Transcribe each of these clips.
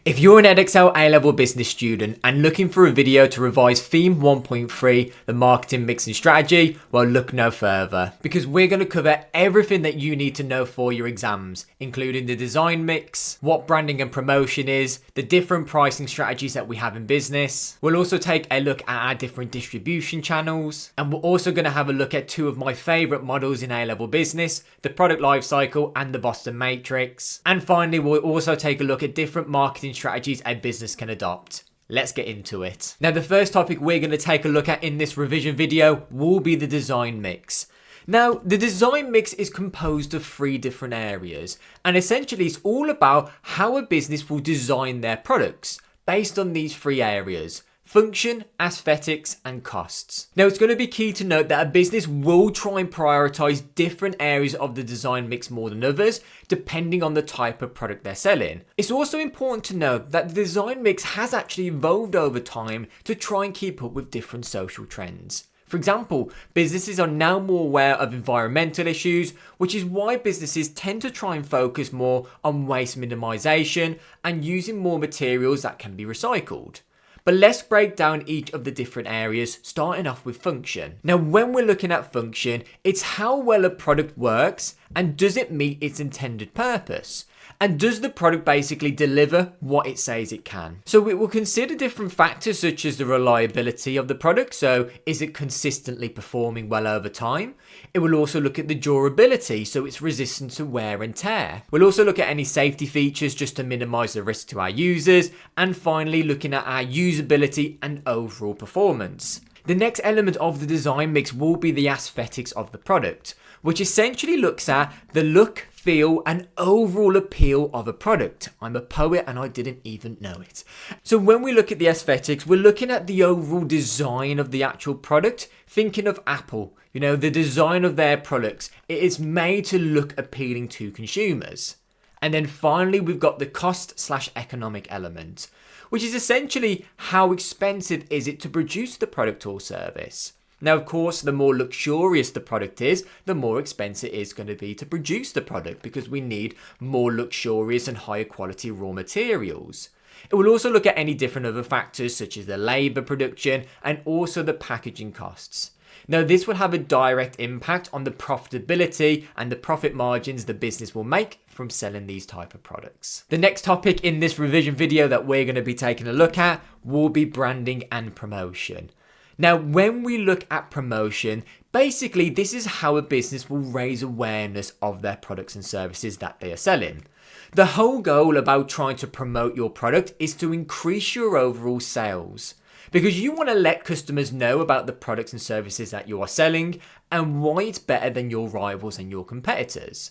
If you're an Edexcel A-Level Business student and looking for a video to revise Theme 1.3, the marketing mix and strategy, well, look no further, because we're going to cover everything that you need to know for your exams, including the design mix, what branding and promotion is, the different pricing strategies that we have in business. We'll also take a look at our different distribution channels, and we're also going to have a look at two of my favorite models in A-Level Business, the product lifecycle and the Boston Matrix. And finally, we'll also take a look at different marketing strategies a business can adopt. Let's get into it. Now, the first topic we're going to take a look at in this revision video will be the design mix. Now, the design mix is composed of three different areas, and essentially it's all about how a business will design their products based on these three areas: function, aesthetics, and costs. Now, it's going to be key to note that a business will try and prioritize different areas of the design mix more than others, depending on the type of product they're selling. It's also important to note that the design mix has actually evolved over time to try and keep up with different social trends. For example, businesses are now more aware of environmental issues, which is why businesses tend to try and focus more on waste minimization and using more materials that can be recycled. But let's break down each of the different areas, starting off with function. Now, when we're looking at function, it's how well a product works and does it meet its intended purpose? And does the product basically deliver what it says it can? So we will consider different factors such as the reliability of the product. So is it consistently performing well over time? It will also look at the durability, so it's resistant to wear and tear. We'll also look at any safety features just to minimize the risk to our users. And finally, looking at our usability and overall performance. The next element of the design mix will be the aesthetics of the product, which essentially looks at the look, feel, and overall appeal of a product. I'm a poet and I didn't even know it. So when we look at the aesthetics, we're looking at the overall design of the actual product. Thinking of Apple, the design of their products, it is made to look appealing to consumers. And then finally, we've got the cost/economic element, which is essentially how expensive is it to produce the product or service. Now, of course, the more luxurious the product is, the more expensive it is going to be to produce the product because we need more luxurious and higher quality raw materials. It will also look at any different other factors such as the labour production and also the packaging costs. Now, this will have a direct impact on the profitability and the profit margins the business will make from selling these type of products. The next topic in this revision video that we're going to be taking a look at will be branding and promotion. Now, when we look at promotion, basically this is how a business will raise awareness of their products and services that they are selling. The whole goal about trying to promote your product is to increase your overall sales, because you want to let customers know about the products and services that you are selling and why it's better than your rivals and your competitors.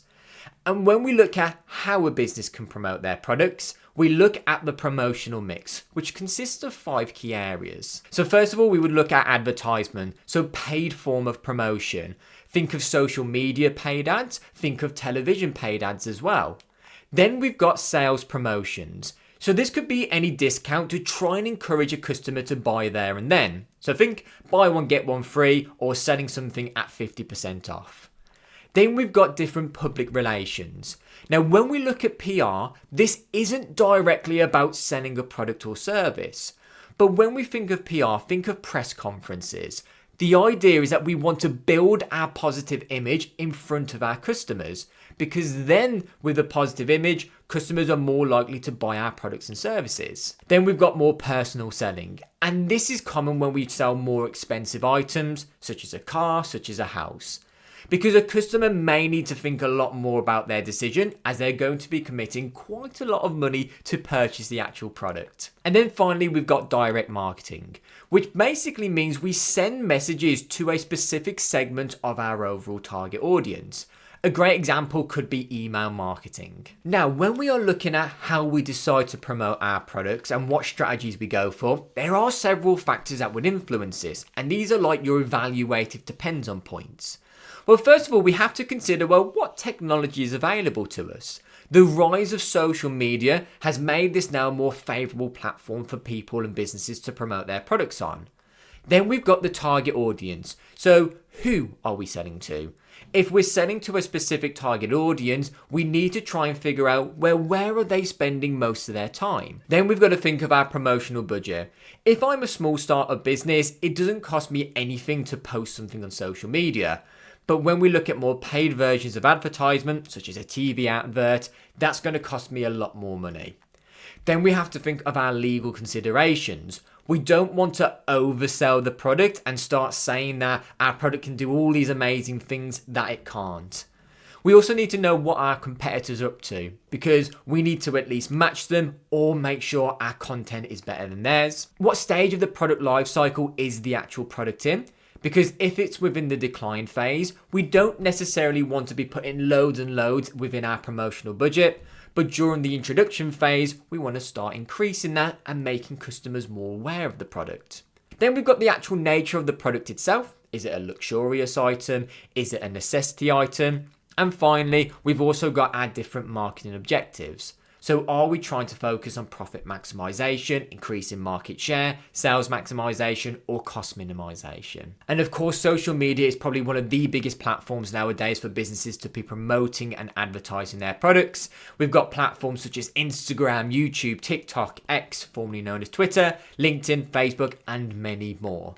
And when we look at how a business can promote their products, we look at the promotional mix, which consists of 5 key areas. So first of all, we would look at advertisement, so paid form of promotion. Think of social media paid ads, think of television paid ads as well. Then we've got sales promotions. So this could be any discount to try and encourage a customer to buy there and then. So think buy one, get one free, or selling something at 50% off. Then we've got different public relations. Now, when we look at PR, this isn't directly about selling a product or service. But when we think of PR, think of press conferences. The idea is that we want to build our positive image in front of our customers, because then with a positive image, customers are more likely to buy our products and services. Then we've got more personal selling. And this is common when we sell more expensive items, such as a car, such as a house. Because a customer may need to think a lot more about their decision as they're going to be committing quite a lot of money to purchase the actual product. And then finally, we've got direct marketing, which basically means we send messages to a specific segment of our overall target audience. A great example could be email marketing. Now, when we are looking at how we decide to promote our products and what strategies we go for, there are several factors that would influence this, and these are like your evaluative depends on points. Well, first of all, we have to consider, what technology is available to us? The rise of social media has made this now a more favourable platform for people and businesses to promote their products on. Then we've got the target audience. So who are we selling to? If we're selling to a specific target audience, we need to try and figure out where are they spending most of their time. Then we've got to think of our promotional budget. If I'm a small startup business, it doesn't cost me anything to post something on social media. But when we look at more paid versions of advertisement, such as a TV advert, that's going to cost me a lot more money. Then we have to think of our legal considerations. We don't want to oversell the product and start saying that our product can do all these amazing things that it can't. We also need to know what our competitors are up to, because we need to at least match them or make sure our content is better than theirs. What stage of the product life cycle is the actual product in? Because if it's within the decline phase, we don't necessarily want to be putting loads and loads within our promotional budget. But during the introduction phase, we want to start increasing that and making customers more aware of the product. Then we've got the actual nature of the product itself. Is it a luxurious item? Is it a necessity item? And finally, we've also got our different marketing objectives. So are we trying to focus on profit maximization, increasing market share, sales maximization, or cost minimization? And of course, social media is probably one of the biggest platforms nowadays for businesses to be promoting and advertising their products. We've got platforms such as Instagram, YouTube, TikTok, X, formerly known as Twitter, LinkedIn, Facebook, and many more.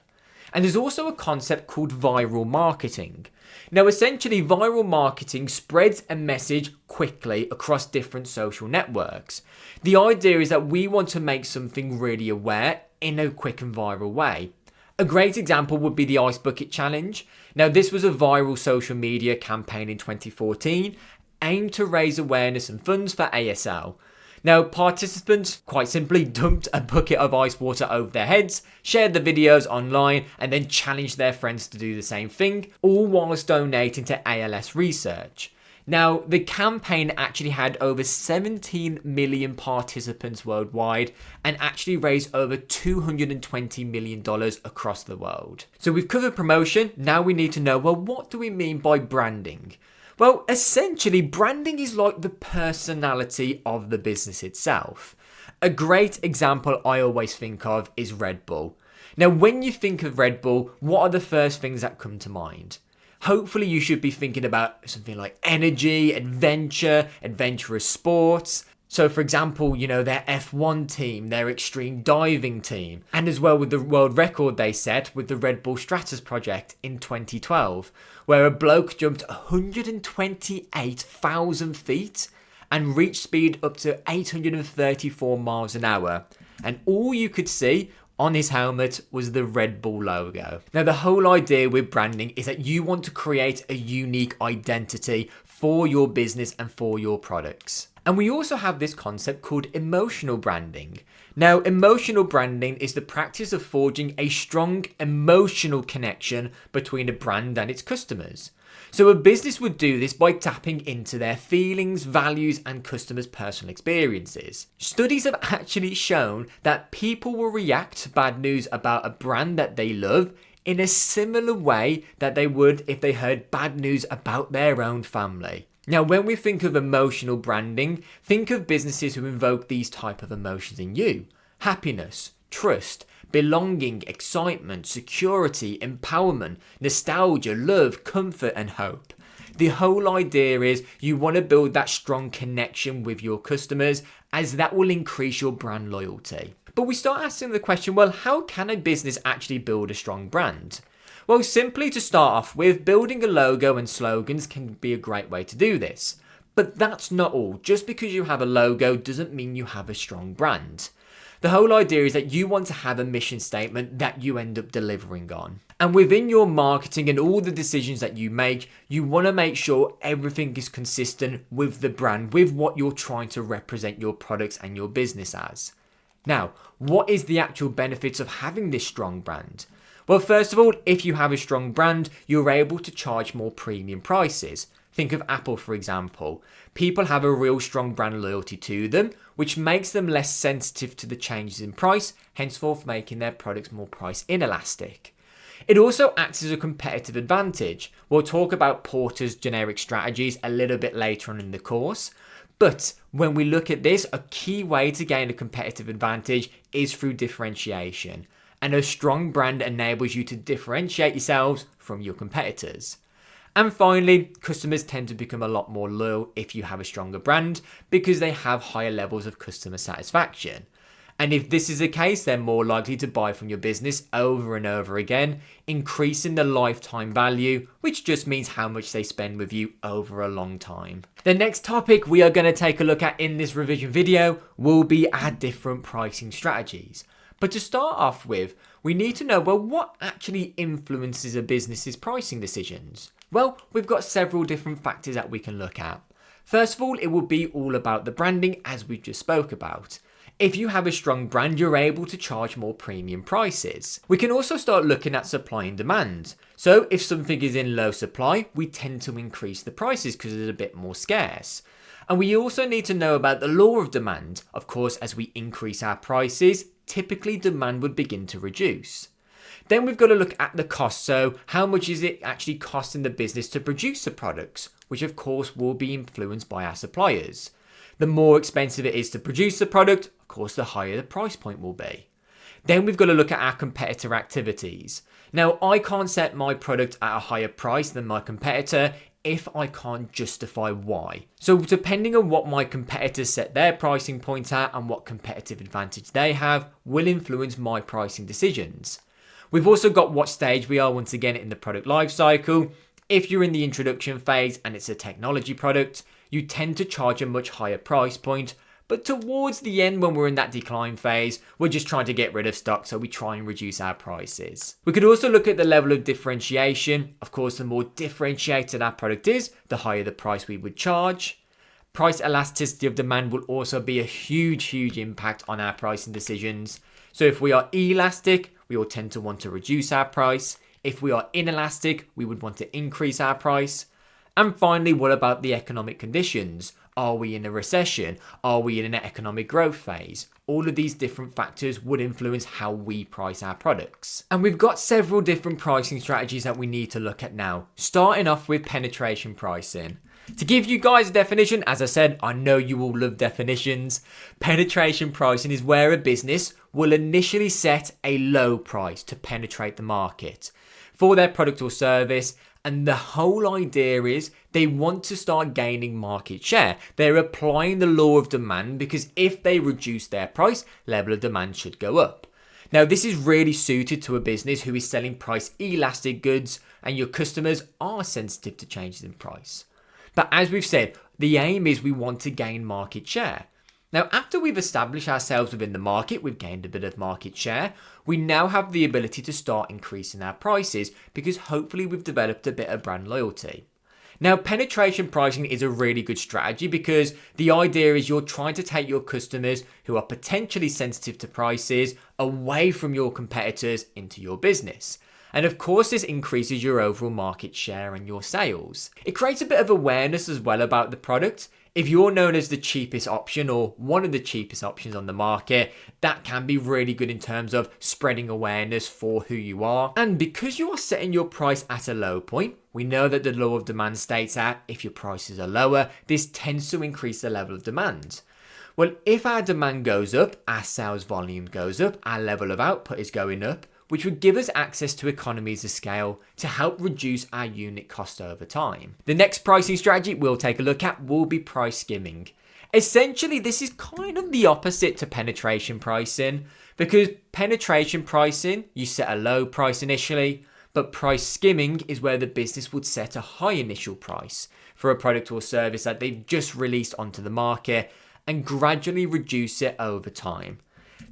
And there's also a concept called viral marketing. Now, essentially, viral marketing spreads a message quickly across different social networks. The idea is that we want to make something really aware in a quick and viral way. A great example would be the Ice Bucket Challenge. Now, this was a viral social media campaign in 2014 aimed to raise awareness and funds for ASL. Now, participants quite simply dumped a bucket of ice water over their heads, shared the videos online, and then challenged their friends to do the same thing, all whilst donating to ALS research. Now, the campaign actually had over 17 million participants worldwide and actually raised over $220 million across the world. So we've covered promotion, now we need to know, well, what do we mean by branding? Well, essentially, branding is like the personality of the business itself. A great example I always think of is Red Bull. Now, when you think of Red Bull, what are the first things that come to mind? Hopefully, you should be thinking about something like energy, adventure, adventurous sports. So, for example, their F1 team, their extreme diving team, and as well with the world record they set with the Red Bull Stratus project in 2012, where a bloke jumped 128,000 feet and reached speed up to 834 miles an hour. And all you could see on his helmet was the Red Bull logo. Now, the whole idea with branding is that you want to create a unique identity for your business and for your products. And we also have this concept called emotional branding. Now, emotional branding is the practice of forging a strong emotional connection between a brand and its customers. So a business would do this by tapping into their feelings, values, and customers' personal experiences. Studies have actually shown that people will react to bad news about a brand that they love in a similar way that they would if they heard bad news about their own family. Now, when we think of emotional branding, think of businesses who invoke these type of emotions in you. Happiness, trust, belonging, excitement, security, empowerment, nostalgia, love, comfort, and hope. The whole idea is you want to build that strong connection with your customers, as that will increase your brand loyalty. But we start asking the question, well, how can a business actually build a strong brand? Well, simply to start off with, building a logo and slogans can be a great way to do this. But that's not all. Just because you have a logo doesn't mean you have a strong brand. The whole idea is that you want to have a mission statement that you end up delivering on. And within your marketing and all the decisions that you make, you want to make sure everything is consistent with the brand, with what you're trying to represent your products and your business as. Now, what is the actual benefits of having this strong brand? Well, first of all, if you have a strong brand, you're able to charge more premium prices. Think of Apple, for example. People have a real strong brand loyalty to them, which makes them less sensitive to the changes in price, henceforth making their products more price inelastic. It also acts as a competitive advantage. We'll talk about Porter's generic strategies a little bit later on in the course. But when we look at this, a key way to gain a competitive advantage is through differentiation. And a strong brand enables you to differentiate yourselves from your competitors. And finally, customers tend to become a lot more loyal if you have a stronger brand because they have higher levels of customer satisfaction. And if this is the case, they're more likely to buy from your business over and over again, increasing the lifetime value, which just means how much they spend with you over a long time. The next topic we are going to take a look at in this revision video will be our different pricing strategies. But to start off with, we need to know, well, what actually influences a business's pricing decisions? Well, we've got several different factors that we can look at. First of all, it will be all about the branding, as we just spoke about. If you have a strong brand, you're able to charge more premium prices. We can also start looking at supply and demand. So if something is in low supply, we tend to increase the prices because it's a bit more scarce. And we also need to know about the law of demand. Of course, as we increase our prices, typically demand would begin to reduce. Then we've got to look at the cost. So how much is it actually costing the business to produce the products, which of course will be influenced by our suppliers. The more expensive it is to produce the product, of course, the higher the price point will be. Then we've got to look at our competitor activities. Now, I can't set my product at a higher price than my competitor if I can't justify why. So depending on what my competitors set their pricing point at and what competitive advantage they have will influence my pricing decisions. We've also got what stage we are once again in the product life cycle. If you're in the introduction phase and it's a technology product, you tend to charge a much higher price point, but towards the end when we're in that decline phase, we're just trying to get rid of stock, so we try and reduce our prices. We could also look at the level of differentiation. Of course, the more differentiated our product is, the higher the price we would charge. Price elasticity of demand will also be a huge impact on our pricing decisions. So if we are elastic, we will tend to want to reduce our price. If we are inelastic, we would want to increase our price. And finally, what about the economic conditions? Are we in a recession? Are we in an economic growth phase? All of these different factors would influence how we price our products. And we've got several different pricing strategies that we need to look at now, starting off with penetration pricing. To give you guys a definition, as I said, I know you all love definitions. Penetration pricing is where a business will initially set a low price to penetrate the market for their product or service. And the whole idea is they want to start gaining market share. They're applying the law of demand because if they reduce their price, level of demand should go up. Now, this is really suited to a business who is selling price elastic goods and your customers are sensitive to changes in price. But as we've said, the aim is we want to gain market share. Now, after we've established ourselves within the market, we've gained a bit of market share, we now have the ability to start increasing our prices because hopefully we've developed a bit of brand loyalty. Now, penetration pricing is a really good strategy because the idea is you're trying to take your customers who are potentially sensitive to prices away from your competitors into your business. And of course, this increases your overall market share and your sales. It creates a bit of awareness as well about the product. If you're known as the cheapest option or one of the cheapest options on the market, that can be really good in terms of spreading awareness for who you are. And because you are setting your price at a low point, we know that the law of demand states that if your prices are lower, this tends to increase the level of demand. Well, if our demand goes up, our sales volume goes up, our level of output is going up, which would give us access to economies of scale to help reduce our unit cost over time. The next pricing strategy we'll take a look at will be price skimming. Essentially, this is kind of the opposite to penetration pricing because penetration pricing, you set a low price initially, but price skimming is where the business would set a high initial price for a product or service that they've just released onto the market and gradually reduce it over time.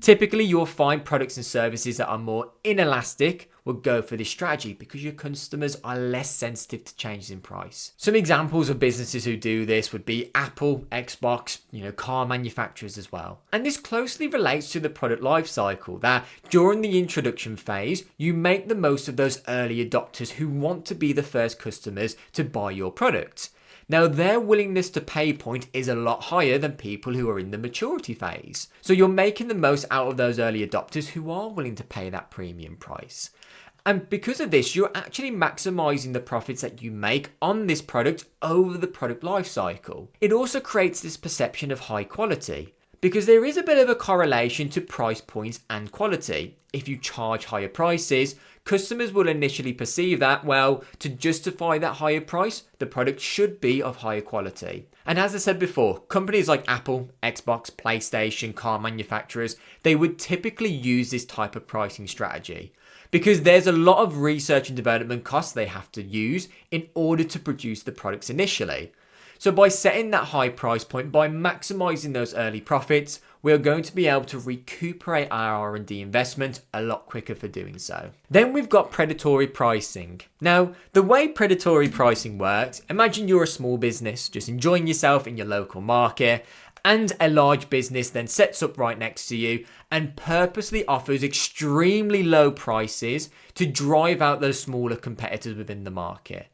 Typically, you'll find products and services that are more inelastic will go for this strategy because your customers are less sensitive to changes in price. Some examples of businesses who do this would be Apple, Xbox, car manufacturers as well. And this closely relates to the product life cycle that during the introduction phase, you make the most of those early adopters who want to be the first customers to buy your product. Now, their willingness to pay point is a lot higher than people who are in the maturity phase. So you're making the most out of those early adopters who are willing to pay that premium price. And because of this, you're actually maximizing the profits that you make on this product over the product life cycle. It also creates this perception of high quality because there is a bit of a correlation to price points and quality. If you charge higher prices, customers will initially perceive that, well, to justify that higher price, the product should be of higher quality. And as I said before, companies like Apple, Xbox, PlayStation, car manufacturers, they would typically use this type of pricing strategy because there's a lot of research and development costs they have to use in order to produce the products initially. So by setting that high price point, by maximizing those early profits, we're going to be able to recuperate our R&D investment a lot quicker for doing so. Then we've got predatory pricing. Now, the way predatory pricing works, imagine you're a small business just enjoying yourself in your local market, and a large business then sets up right next to you and purposely offers extremely low prices to drive out those smaller competitors within the market.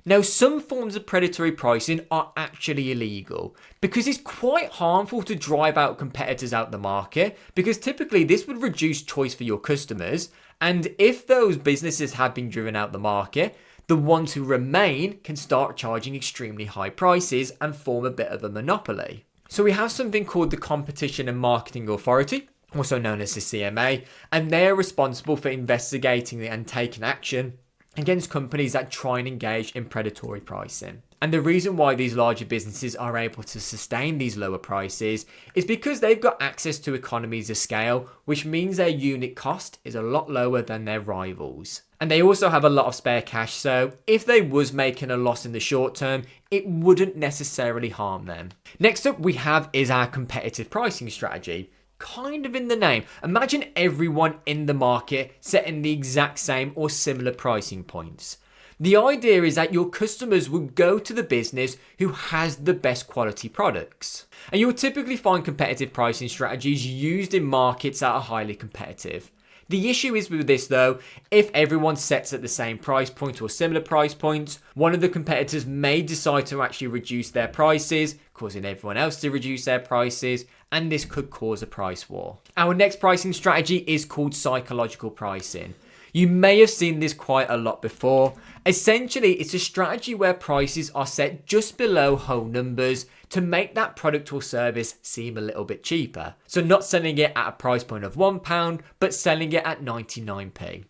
Now, some forms of predatory pricing are actually illegal because it's quite harmful to drive out competitors out the market, because typically this would reduce choice for your customers. And if those businesses have been driven out the market, the ones who remain can start charging extremely high prices and form a bit of a monopoly. So we have something called the Competition and Marketing Authority, also known as the CMA, and they're responsible for investigating and taking action against companies that try and engage in predatory pricing. And the reason why these larger businesses are able to sustain these lower prices is because they've got access to economies of scale, which means their unit cost is a lot lower than their rivals. And they also have a lot of spare cash, so if they was making a loss in the short term, it wouldn't necessarily harm them. Next up we have is our competitive pricing strategy. Kind of in the name. Imagine everyone in the market setting the exact same or similar pricing points. The idea is that your customers will go to the business who has the best quality products. And you'll typically find competitive pricing strategies used in markets that are highly competitive. The issue is with this though, if everyone sets at the same price point or similar price points, one of the competitors may decide to actually reduce their prices, causing everyone else to reduce their prices, and this could cause a price war. Our next pricing strategy is called psychological pricing. You may have seen this quite a lot before. Essentially, it's a strategy where prices are set just below whole numbers to make that product or service seem a little bit cheaper. So not selling it at a price point of £1, but selling it at 99p.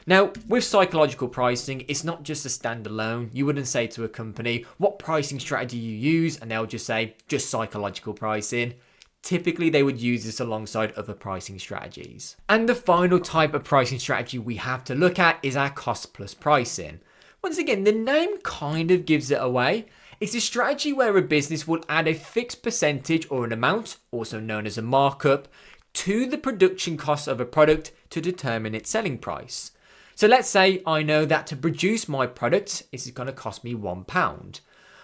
Now, with psychological pricing, it's not just a standalone. You wouldn't say to a company, what pricing strategy you use, and they'll just say, just psychological pricing. Typically, they would use this alongside other pricing strategies. And the final type of pricing strategy we have to look at is our cost plus pricing. Once again, the name kind of gives it away. It's a strategy where a business will add a fixed percentage or an amount, also known as a markup, to the production cost of a product to determine its selling price. So let's say I know that to produce my product, this is going to cost me £1.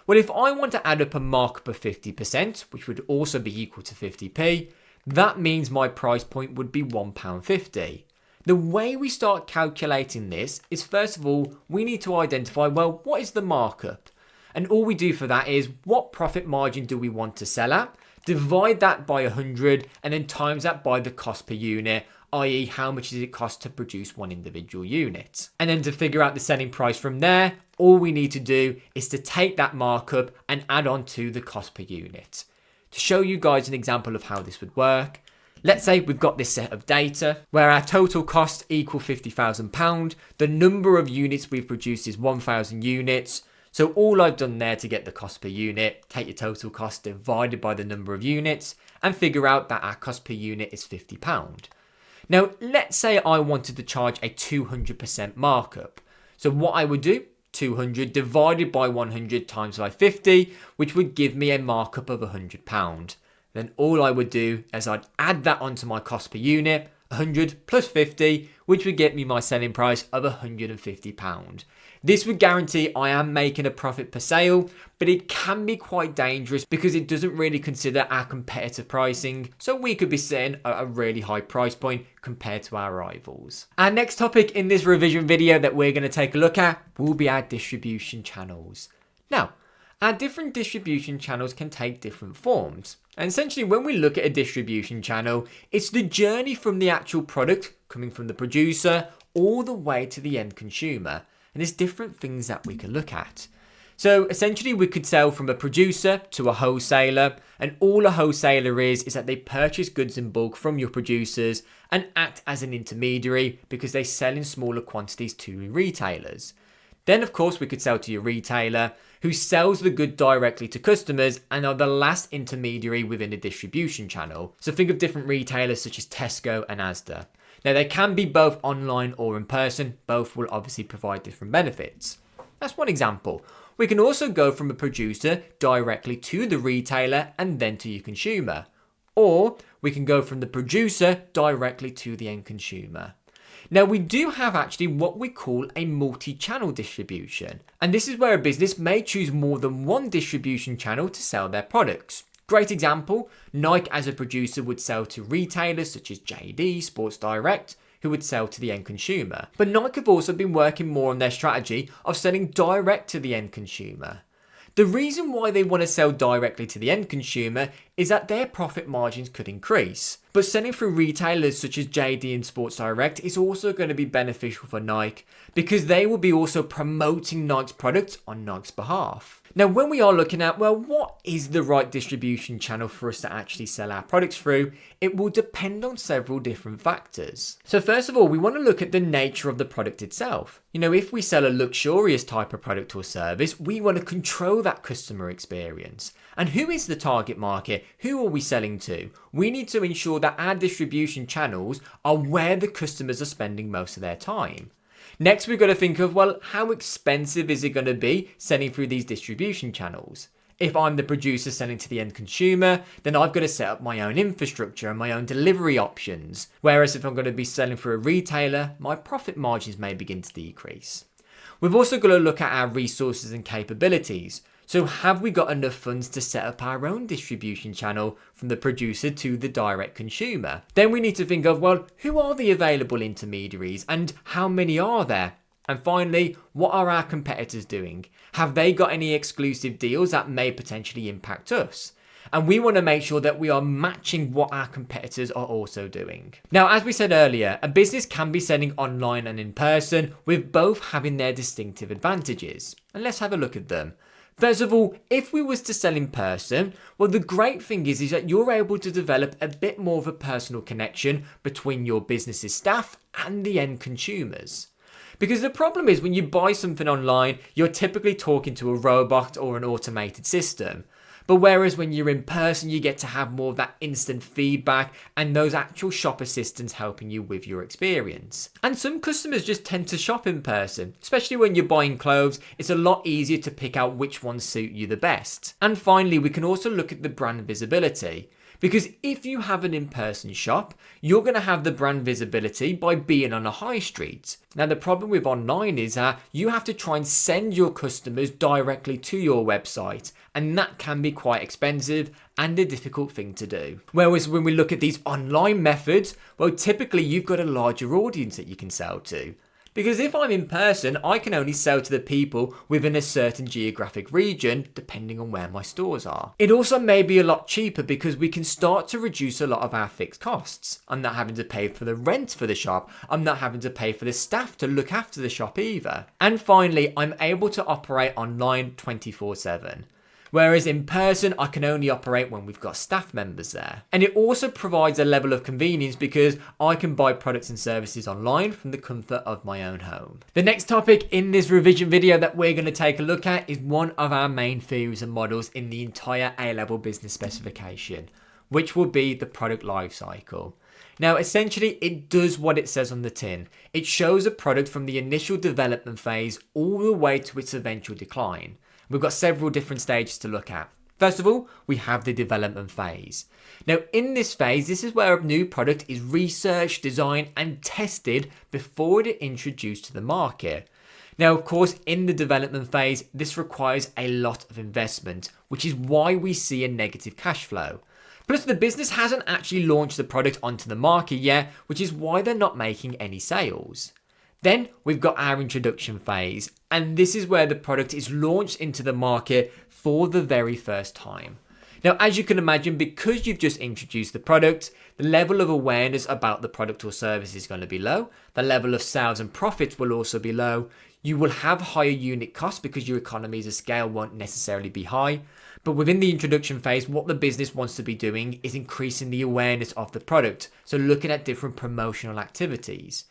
Well, if I want to add up a markup of 50%, which would also be equal to 50p, that means my price point would be £1.50. The way we start calculating this is, first of all, we need to identify, well, what is the markup? And all we do for that is, what profit margin do we want to sell at? Divide that by 100 and then times that by the cost per unit, i.e. how much does it cost to produce one individual unit. And then to figure out the selling price from there, all we need to do is to take that markup and add on to the cost per unit. To show you guys an example of how this would work, let's say we've got this set of data where our total cost equal £50,000. The number of units we've produced is 1,000 units. So all I've done there to get the cost per unit, take your total cost divided by the number of units and figure out that our cost per unit is £50. Now, let's say I wanted to charge a 200% markup. So what I would do, 200 divided by 100 times by 50, which would give me a markup of £100. Then all I would do is I'd add that onto my cost per unit, 100 plus 50, which would get me my selling price of £150. This would guarantee I am making a profit per sale, but it can be quite dangerous because it doesn't really consider our competitive pricing. So we could be sitting at a really high price point compared to our rivals. Our next topic in this revision video that we're going to take a look at will be our distribution channels. Now, our different distribution channels can take different forms. And essentially, when we look at a distribution channel, it's the journey from the actual product coming from the producer all the way to the end consumer. And there's different things that we can look at. So essentially we could sell from a producer to a wholesaler, and all a wholesaler is that they purchase goods in bulk from your producers and act as an intermediary because they sell in smaller quantities to retailers. Then of course we could sell to your retailer, who sells the good directly to customers and are the last intermediary within a distribution channel. So think of different retailers such as Tesco and Asda. Now they can be both online or in person, both will obviously provide different benefits. That's one example. We can also go from a producer directly to the retailer and then to your consumer. Or we can go from the producer directly to the end consumer. Now we do have actually what we call a multi-channel distribution. And this is where a business may choose more than one distribution channel to sell their products. Great example, Nike as a producer would sell to retailers such as JD, Sports Direct, who would sell to the end consumer. But Nike have also been working more on their strategy of selling direct to the end consumer. The reason why they want to sell directly to the end consumer is that their profit margins could increase. But selling through retailers such as JD and Sports Direct is also going to be beneficial for Nike because they will be also promoting Nike's products on Nike's behalf. Now, when we are looking at, well, what is the right distribution channel for us to actually sell our products through, it will depend on several different factors. So first of all, we want to look at the nature of the product itself. If we sell a luxurious type of product or service, we want to control that customer experience. And who is the target market? Who are we selling to? We need to ensure that our distribution channels are where the customers are spending most of their time. Next, we've got to think of, well, how expensive is it going to be selling through these distribution channels? If I'm the producer selling to the end consumer, then I've got to set up my own infrastructure and my own delivery options. Whereas if I'm going to be selling through a retailer, my profit margins may begin to decrease. We've also got to look at our resources and capabilities. So have we got enough funds to set up our own distribution channel from the producer to the direct consumer? Then we need to think of, well, who are the available intermediaries and how many are there? And finally, what are our competitors doing? Have they got any exclusive deals that may potentially impact us? And we want to make sure that we are matching what our competitors are also doing. Now, as we said earlier, a business can be selling online and in person, with both having their distinctive advantages. And let's have a look at them. First of all, if we was to sell in person, well, the great thing is that you're able to develop a bit more of a personal connection between your business's staff and the end consumers. Because the problem is when you buy something online, you're typically talking to a robot or an automated system. But whereas when you're in person, you get to have more of that instant feedback and those actual shop assistants helping you with your experience. And some customers just tend to shop in person, especially when you're buying clothes. It's a lot easier to pick out which ones suit you the best. And finally, we can also look at the brand visibility. Because if you have an in-person shop, you're going to have the brand visibility by being on a high street. Now, the problem with online is that you have to try and send your customers directly to your website, and that can be quite expensive and a difficult thing to do. Whereas when we look at these online methods, well, typically you've got a larger audience that you can sell to. Because if I'm in person, I can only sell to the people within a certain geographic region, depending on where my stores are. It also may be a lot cheaper because we can start to reduce a lot of our fixed costs. I'm not having to pay for the rent for the shop. I'm not having to pay for the staff to look after the shop either. And finally, I'm able to operate online 24/7. Whereas in person, I can only operate when we've got staff members there. And it also provides a level of convenience because I can buy products and services online from the comfort of my own home. The next topic in this revision video that we're going to take a look at is one of our main theories and models in the entire A-Level business specification, which will be the product lifecycle. Now, essentially, it does what it says on the tin. It shows a product from the initial development phase all the way to its eventual decline. We've got several different stages to look at. First of all, we have the development phase. Now, in this phase, this is where a new product is researched, designed, and tested before it is introduced to the market. Now, of course, in the development phase, this requires a lot of investment, which is why we see a negative cash flow. Plus, the business hasn't actually launched the product onto the market yet, which is why they're not making any sales. Then we've got our introduction phase, and this is where the product is launched into the market for the very first time. Now, as you can imagine, because you've just introduced the product, the level of awareness about the product or service is going to be low. The level of sales and profits will also be low. You will have higher unit costs because your economies of scale won't necessarily be high. But within the introduction phase, what the business wants to be doing is increasing the awareness of the product. So looking at different promotional activities.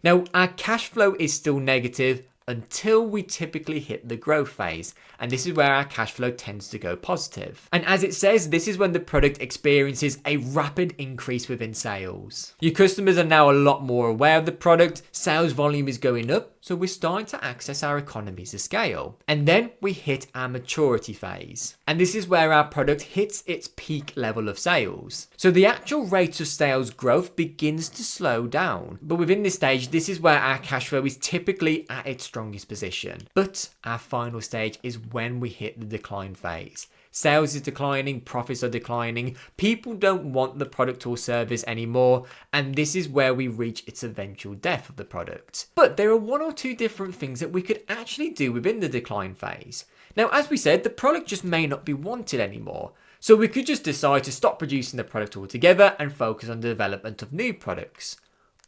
Now, our cash flow is still negative until we typically hit the growth phase, and this is where our cash flow tends to go positive. And as it says, this is when the product experiences a rapid increase within sales. Your customers are now a lot more aware of the product, sales volume is going up, so we're starting to access our economies of scale. And then we hit our maturity phase. And this is where our product hits its peak level of sales. So the actual rate of sales growth begins to slow down. But within this stage, this is where our cash flow is typically at its strongest position. But our final stage is when we hit the decline phase. Sales is declining, profits are declining, people don't want the product or service anymore, and this is where we reach its eventual death of the product. But there are one or two different things that we could actually do within the decline phase. Now, as we said, the product just may not be wanted anymore. So we could just decide to stop producing the product altogether and focus on the development of new products.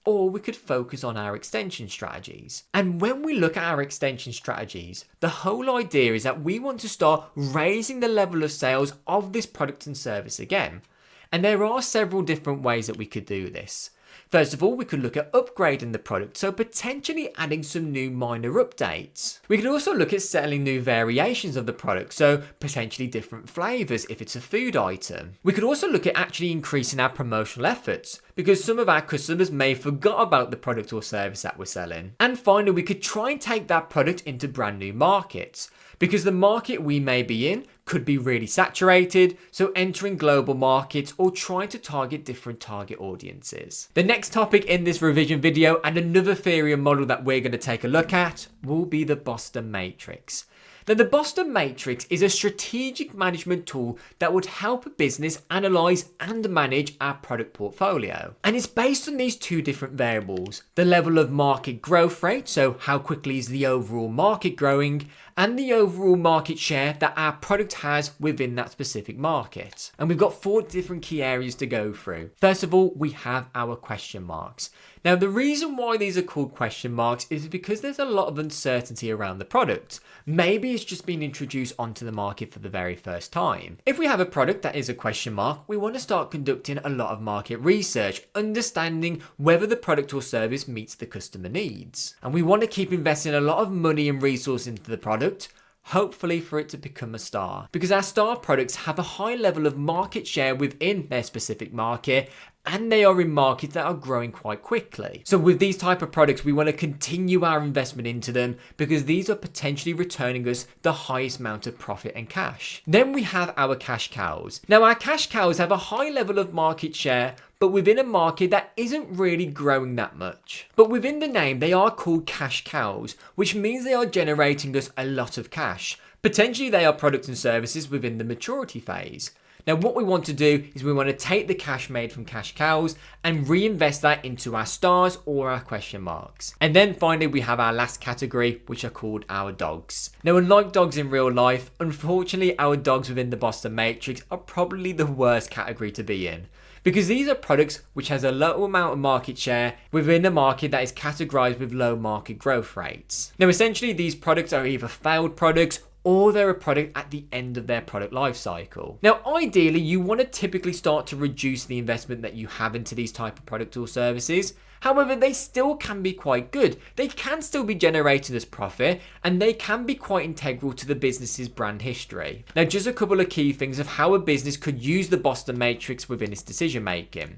Or we could focus on our extension strategies. And when we look at our extension strategies, the whole idea is that we want to start raising the level of sales of this product and service again. And there are several different ways that we could do this. First of all, we could look at upgrading the product, so potentially adding some new minor updates. We could also look at selling new variations of the product, so potentially different flavours if it's a food item. We could also look at actually increasing our promotional efforts, because some of our customers may have forgot about the product or service that we're selling. And finally, we could try and take that product into brand new markets, because the market we may be in could be really saturated, so entering global markets or trying to target different target audiences. The next topic in this revision video, and another theory and model that we're going to take a look at, will be the Boston Matrix. Now, the Boston Matrix is a strategic management tool that would help a business analyze and manage our product portfolio. And it's based on these two different variables: the level of market growth rate, so how quickly is the overall market growing, and the overall market share that our product has within that specific market. And we've got 4 different key areas to go through. First of all, we have our question marks. Now, the reason why these are called question marks is because there's a lot of uncertainty around the product. Maybe it's just been introduced onto the market for the very first time. If we have a product that is a question mark, we want to start conducting a lot of market research, understanding whether the product or service meets the customer needs. And we want to keep investing a lot of money and resource into the product, hopefully for it to become a star. Because our star products have a high level of market share within their specific market, and they are in markets that are growing quite quickly. So with these type of products, we want to continue our investment into them because these are potentially returning us the highest amount of profit and cash. Then we have our cash cows. Now, our cash cows have a high level of market share, but within a market that isn't really growing that much. But within the name, they are called cash cows, which means they are generating us a lot of cash. Potentially they are products and services within the maturity phase. Now, what we want to do is we want to take the cash made from cash cows and reinvest that into our stars or our question marks. And then finally, we have our last category, which are called our dogs. Now, unlike dogs in real life, unfortunately, our dogs within the Boston Matrix are probably the worst category to be in, because these are products which has a low amount of market share within a market that is categorized with low market growth rates. Now, essentially, these products are either failed products or they're a product at the end of their product life cycle. Now, ideally, you want to typically start to reduce the investment that you have into these type of products or services. However, they still can be quite good. They can still be generating as profit, and they can be quite integral to the business's brand history. Now, just a couple of key things of how a business could use the Boston Matrix within its decision making.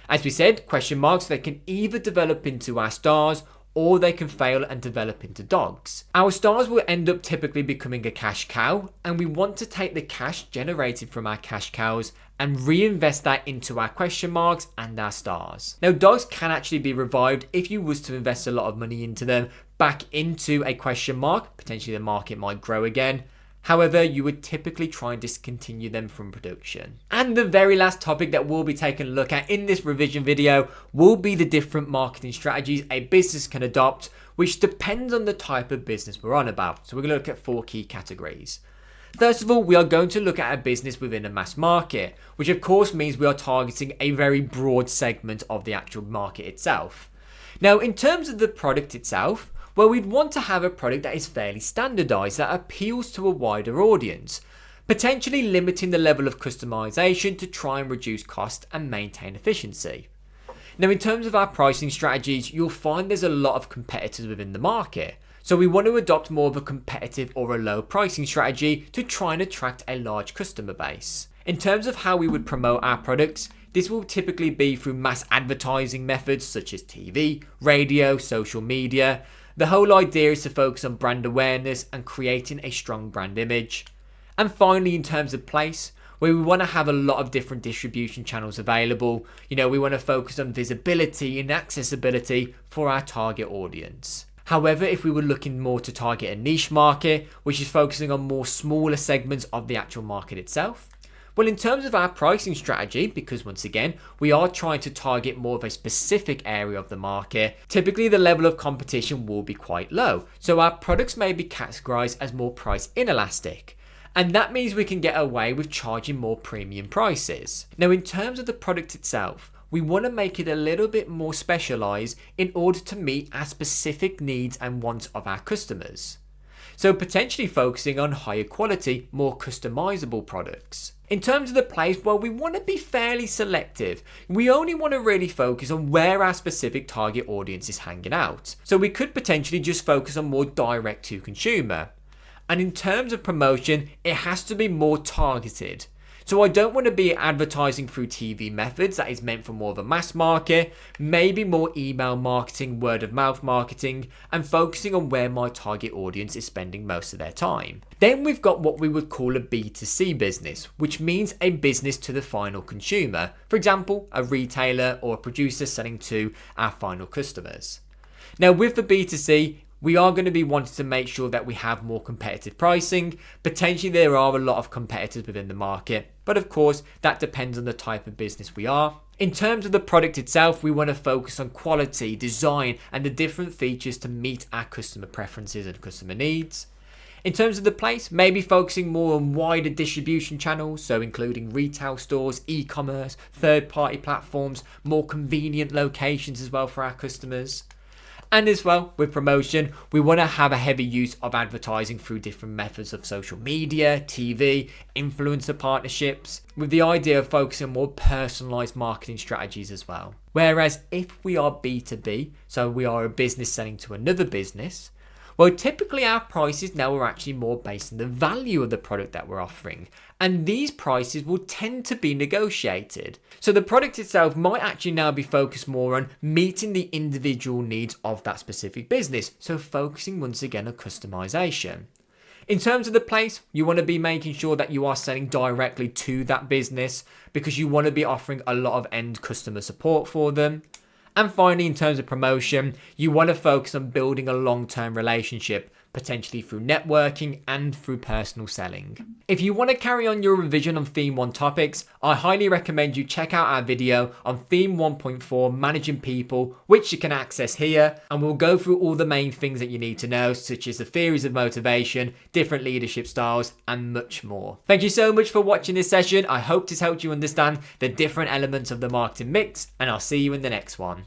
As we said, question marks, they can either develop into our stars or they can fail and develop into dogs. Our stars will end up typically becoming a cash cow, and we want to take the cash generated from our cash cows and reinvest that into our question marks and our stars. Now, dogs can actually be revived if you was to invest a lot of money into them back into a question mark. Potentially the market might grow again. However, you would typically try and discontinue them from production. And the very last topic that we'll be taking a look at in this revision video will be the different marketing strategies a business can adopt, which depends on the type of business we're on about. So we're going to look at 4 key categories. First of all, we are going to look at a business within a mass market, which of course means we are targeting a very broad segment of the actual market itself. Now, in terms of the product itself, Well, we'd want to have a product that is fairly standardized, that appeals to a wider audience, potentially limiting the level of customization to try and reduce cost and maintain efficiency. Now, in terms of our pricing strategies, you'll find there's a lot of competitors within the market. So we want to adopt more of a competitive or a low pricing strategy to try and attract a large customer base. In terms of how we would promote our products, this will typically be through mass advertising methods such as TV, radio, social media. The whole idea is to focus on brand awareness and creating a strong brand image. And finally, in terms of place, where we want to have a lot of different distribution channels available. We want to focus on visibility and accessibility for our target audience. However, if we were looking more to target a niche market, which is focusing on more smaller segments of the actual market itself, well, in terms of our pricing strategy, because once again, we are trying to target more of a specific area of the market, typically the level of competition will be quite low. So our products may be categorized as more price inelastic. And that means we can get away with charging more premium prices. Now, in terms of the product itself, we want to make it a little bit more specialized in order to meet our specific needs and wants of our customers. So potentially focusing on higher quality, more customizable products. In terms of the place, well, we want to be fairly selective. We only want to really focus on where our specific target audience is hanging out. So we could potentially just focus on more direct to consumer. And in terms of promotion, it has to be more targeted. So I don't want to be advertising through TV methods that is meant for more of a mass market, maybe more email marketing, word of mouth marketing, and focusing on where my target audience is spending most of their time. Then we've got what we would call a B2C business, which means a business to the final consumer. For example, a retailer or a producer selling to our final customers. Now with the B2C, we are going to be wanting to make sure that we have more competitive pricing. Potentially there are a lot of competitors within the market, but of course that depends on the type of business we are. In terms of the product itself, we want to focus on quality, design, and the different features to meet our customer preferences and customer needs. In terms of the place, maybe focusing more on wider distribution channels, so including retail stores, e-commerce, third-party platforms, more convenient locations as well for our customers. And as well, with promotion, we want to have a heavy use of advertising through different methods of social media, TV, influencer partnerships, with the idea of focusing on more personalized marketing strategies as well. Whereas if we are B2B, so we are a business selling to another business, well, typically our prices now are actually more based on the value of the product that we're offering. And these prices will tend to be negotiated. So the product itself might actually now be focused more on meeting the individual needs of that specific business. So focusing once again on customization. In terms of the place, you want to be making sure that you are selling directly to that business because you want to be offering a lot of end customer support for them. And finally, in terms of promotion, you want to focus on building a long-term relationship, potentially through networking and through personal selling. If you want to carry on your revision on Theme 1 topics, I highly recommend you check out our video on Theme 1.4 Managing People, which you can access here, and we'll go through all the main things that you need to know, such as the theories of motivation, different leadership styles, and much more. Thank you so much for watching this session. I hope this helped you understand the different elements of the marketing mix, and I'll see you in the next one.